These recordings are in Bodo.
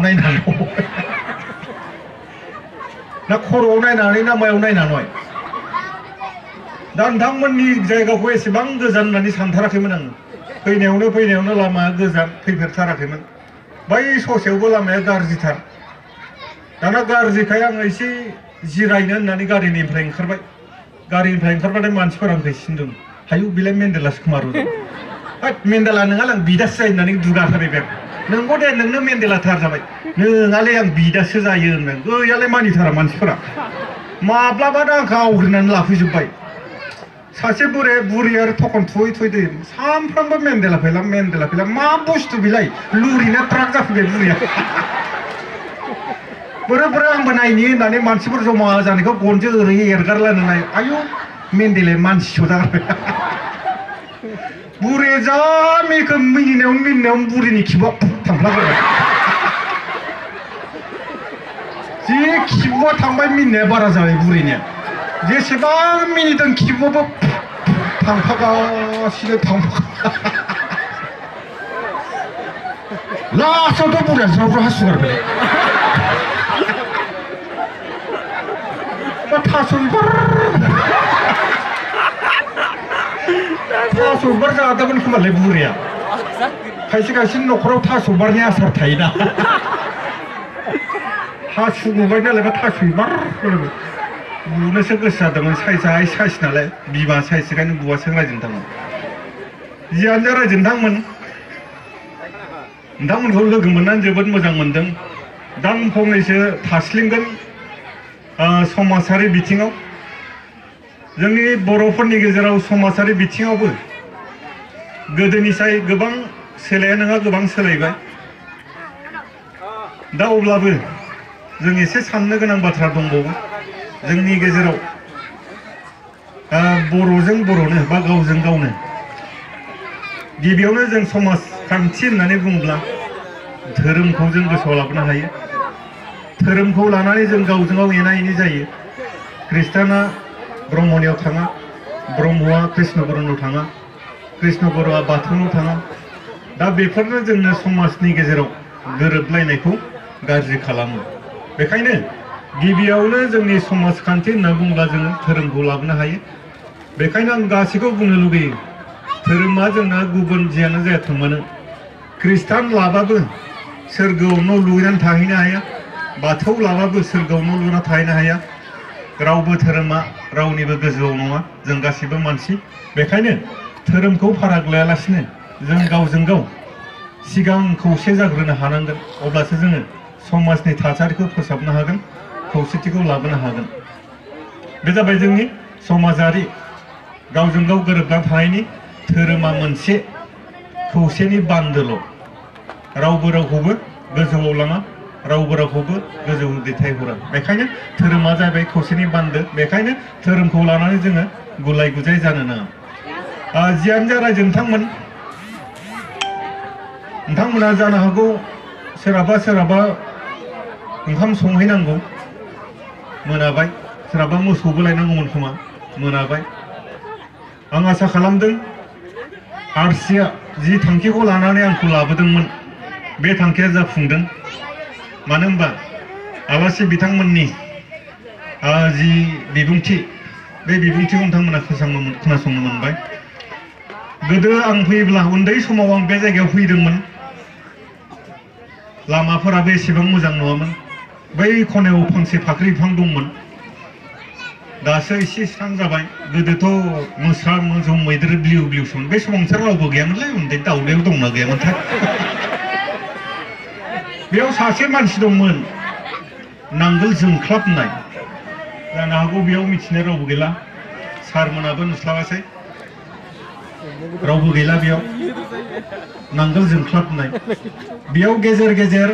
नायनांगौ ना खर'आव नायनानै ना मायाव नायनानै दा नोंथांमोननि जायगाखौ एसेबां गोजान होननानै सानथाराखैमोन आङो फैनायावनो लामाया गोजान फैफेरथाराखैमोन बै ससेयावबो लामाया गाज्रिथार दाना गाज्रिखाय आङो एसे जिरायनो होननानै गारिनिफ्राय ओंखारबाथाय मानसिफोरा आंखौ सिनदों हायु बेलाय मेन्देलासो खोमारो मेन्देला नङालाय आं बिदासो जायो होननानै दुगाथारबाय बे नोंगौ दे नोंनो मेन्देलाथार जाबाय नोङालै आं बिदासो जायो होनदों गैयालाय मानिथारा मानसिफोरा माब्लाबानो आंखौ आवग्रिनानै लाफैजोब्बाय सासे बुरि आरो थखन थुयै दै सानफ्रामबो मेन्देला फैला मा बुस्थु बेलाय लुरिना ट्राक जाफैबाय बुरिया बोरै आंबो नायनि होननानै मानसिफोर जमा जानायखौ गनजों ओरै एरगारलानो नाय आयु मेन्देला मानसिसो जाबाय बुरिया जा मेखौ मिनिनायावनो बुरिनि खिबुआ थांफ्लाबाय जे खिबुआ थांबाय मिनिनाया बारा जाबाय बुरिनिया जेसेबां मिनिदों खिबुआबो थांफागासिनो लास्टआवथ' बुरिया ज्राव हासुगारबाय थास' बिबार जादोंमोन खोमालाय बुरिया खायसे न'खराव थास' बिबारनि आसार थायोना हासु नुबाय नालाय बा थास' बिबार बुनोसो गोसो जादोंमोन साइज नालाय बिमा साइजखायनो बुवासो रायजोनोंथांमोन जियानो जा नोंथांमोनखौ लोगो मोननानै जोबोद मोजां मोनदों दा आं फंनैसो थास्लिंगोन समाजारि बिथिङाव जोंनि बर'फोरनि गेजेराव समाजारि बिथिङावबो गोदोनिसाय गोबां सोलाया नङा गोबां सोलायबाय दा अब्लाबो जों एसे साननो गोनां बाथ्रा दंबावो जोंनि गेजेराव बर'जों बर'नो बा गावजों गावनो गिबियावनो जों समाजखान्थि होननानै बुङोब्ला धोरोमखौ जों गोसोआव लाबोनो हायो धोरोमखौ लानानै जों गावजों गाव एना एनि जायो ख्रिस्टाना ब्रह्मनियाव थाङा ब्रह्मआ कृष्ण गुरुनाव थाङा कृष्ण गुरुआ बाथौनाव थाङा दा बेफोरनो जोंनो समाजनि गेजेराव गोरोबलायनायखौ गाज्रि खालामो बेखायनो गिबियावनो जोंनि समाजखान्थि होनना बुङोब्ला जोङो धोरोमखौ लाबोनो हायो बेखायनो आं गासैखौ बुंनो लुगैयो धोरोमा जोंना गुबुन जियानो जायाथों मानो ख्रिस्टान लाबाबो सोरगोआव न' लुनानै थाहैनो हाया बाथौ लाबाबो सोरगोआव न' लुना थाहैनो हाया रावबो धोरोमा रावनिबो गोजौआव नङा जों गासिबो मानसि बेखायनो धोरोमखौ फाराग लायालासिनो जों गावजों गाव सिगां खौसे जाग्रोनो हानांगोन अब्लासो जोङो समाजनि थासारिखौ फोसाबनो हागोन खौसेथिखौ लाबोनो हागोन बे जाबाय जोंनि समाजारि गावजों गाव गोरोबना थानायनि धोरोमा मोनसे खौसेनि बान्दोल' रावबो रावखौबो गोजौआव लाङा रावबो रावखौबो गोजौआव दैथायहरा बेखायनो धोरोमा जाबाय खौसेनि बान्दो बेखायनो धोरोमखौ लानानै जोङो गुलाय गुजाय जानो नाङा जियानो जा रायजो नोंथांमोना जानो हागौ सोरहाबा ओंखाम संहैनांगौ मोनाबाय सोरहाबा मोसौबो लायनांगौमोन खोमा मोनाबाय आं आसा खालामदों आरसिया जि थांखिखौ लानानै आंखौ लाबोदोंमोन बे थांखिया जाफुंदों मानो होनबा आलासि बिथांमोननि जि बिबुंथि बे बिबुंथिखौ नोंथांमोना खोनासंनो मोनबाय गोदो आं फैयोब्ला उन्दै समाव आं बे जायगायाव फैदोंमोन लामाफोराबो एसेबां मोजां नङामोन बै खनायाव फांसे फाख्रि बिफां दंमोन दासो एसे स्रां जाबाय गोदोथ' मोसा मोसौ मैदेर ब्लिउ ब्लिउसोमोन बे समाव नोंसोर रावबो गैयामोनलै उन्दै दाउदैयाव दंना गैयामोनथाय बेयाव सासे मानसि दंमोन नांगोल जोंख्लाबनाय जानो हागौ बेयाव मिथिनाय रावबो गैला सारमोनाबो नुस्लाबासै रावबो गैला बेयाव नांगोल जोंख्लाबनाय बेयाव गेजेर गेजेर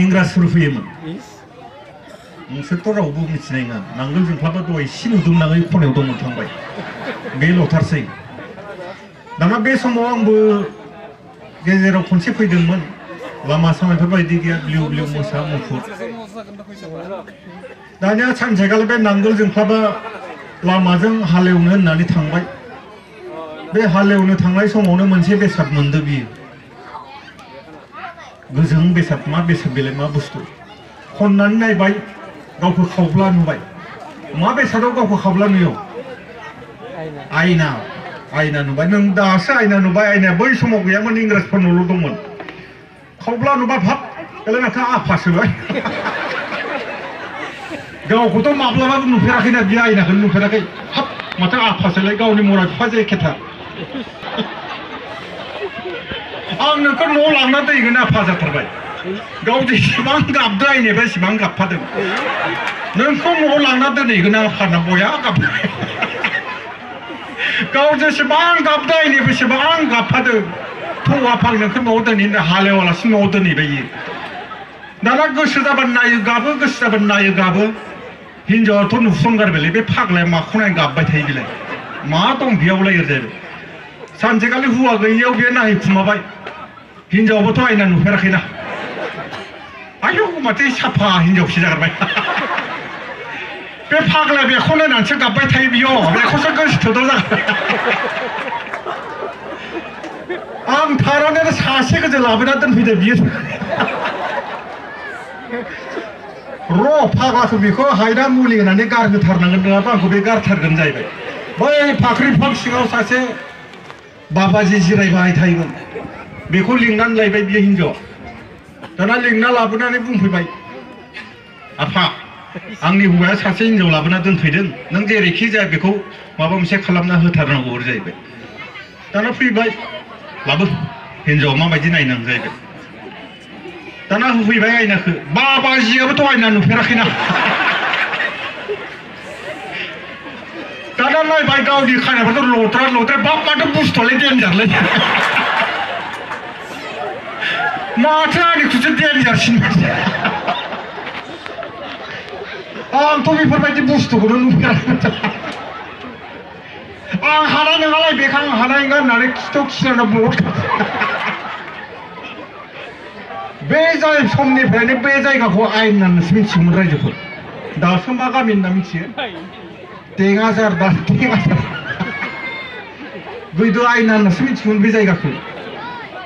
इंराजफोर फैयोमोन नोंसोरथ' रावबो मिथिनाय नङा नांगोल जोंख्लाबा दहाय एसे नुदोंमोन आं खनायाव दंमोन थांबाय बे लथारसै दाना बे समाव आंबो गेजेराव खनसे फैदोंमोन लामा सामाफोर बायदि गैया ब्लिउ ब्लिउ मोसा मुफुर दानिया सानसेखालि बे नांगोल जोंख्लाबा लामाजों हालेवनो होननानै थांबाय बे हालेवनो थांनाय समावनो मोनसे बेसाद मोनदों बियो गोजों बेसाद मा बेसाद बेलाय मा बुस्थु खननानै नायबाय गावखौ खावब्ला नुबाय मा बेसादाव गावखौ खावब्ला नुयो आयना आयना नुबाय नों दासो आयना नुबाय आयनाया बै समाव गैयामोन इंराजफोरनावल' दंमोन खावब्ला नुबाय भाब बेलाय माथो आफासोलाय गावखौथ' माब्लाबाबो नुफेराखैना बे आयनाखौ नुफेराखै हाब माथो आफासोलाय गावनि मरा बिफाजों एखेथार आं नोंखौ न'आव लांना दैगोन आफा जाथारबाय गाव जेसेबां गाबदों आयनाया एसेबां गाबफादों नोंखौ न'आव लांना दोनहैगोन आफाना बया गाबबाय गाव जेसेबां गाबदों आयनाया बेसेबां गाबफादों थौ आफा नोंखौ न'आव दोनहैनो हालेवालासिनो न'आव दोनहैबाय दाना गोसो जाबानो नायो गाबो गोसो जाबानो नायो गाबो हिन्जावाथ' नुसनगारबायलै बे फाग्लाया माखौ नायनो गाबबाय थायो बेलाय मा दं बेयावलाय ओरैजाय सानसेखालि हौवा गैयियाव बे नायखुमाबाय हिन्जावाबोथ' आयना नुफेराखैना आयौ माथो साफा हिन्जावसो जागारबाय बे फाग्लाया बेखौ नायनानैसो गाबबाय थायो बियो बेखौसो गोसोथोदाव जागारबाय आं थानानै सासे गोजौ लाबोना दोनफैदो बियो र' फाग्लाखौ बेखौ हायना मुलि होनानै गारहोथारनांगोन नङाबा आंखौ बे गारथारगोन जाहैबाय बै फाख्रि बिफां सिङाव सासे बाबाजि जिरायबाय थायोमोन बेखौ लिंनानै लायबाय बियो हिन्जावा दाना लिंना लाबोनानै बुंफैबाय आफा आंनि हौवाया सासे हिन्जाव लाबोना दोनफैदों नों जेरैखि जाया बेखौ माबा मोनसे खालामना होथारनांगौ जाहैबाय दाना फैबाय लाबो हिन्जावा माबायदि नायनांगौ जाहैबाय दाना होफैबाय आयनाखौ बाबाजियाबोथ' आयना नुफेराखैना दाना नायबाय गावनि खानायफोरखौ लथ्रा लथ्रा बाप माथो बुस्थुआलाय देन्जारलै माथो आंनिखौसो देन्जारसिन आंथ' बेफोरबायदि बुस्थुखौनो नुफेराखैमोन आं हानाय नङालाय बेखौ आं हानाय नङा होननानै खिथौ खिनानै बहत बे जाय समनिफ्रायनो बे जायगाखौ आयेन होननानैसो मिथियोमोन रायजोफोर दासो मा गामि होनना मिथियो टेङाजार दा टेङाजार गोदो आयेन होननासो मिथियोमोन बे जायगाखौ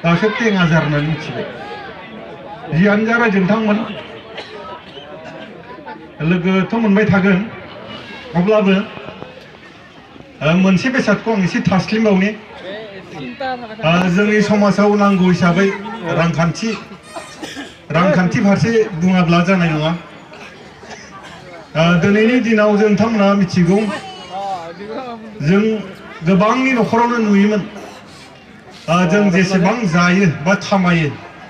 दासो टेङाजार होननानै मिथिबाय जियानो जा रायजो नोंथांमोन लोगोथ' मोनबाय थागोन अब्लाबो मोनसे बेसादखौ आं एसे थास्लिमबावनि जोंनि समाजाव नांगौ हिसाबै रांखान्थि फारसे बुङाब्ला जानाय नङा दिनैनि दिनाव जों नोंथांमोना मिथिगौ जों गोबांनि न'खरावनो नुयोमोन जों जेसेबां जायो बा खामायो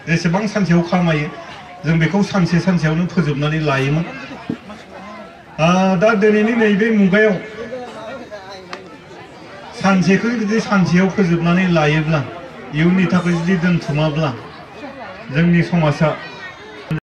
जेसेबां सानसेयाव खामायो जों बेखौ सानसेयावनो फोजोबनानै लायोमोन दा दिनैनि नैबे मुगायाव सानसेखौ जुदि सानसेयाव फोजोबनानै लायोब्ला इयुननि थाखाय जुदि दोनथुमाब्ला जोंनि समाजा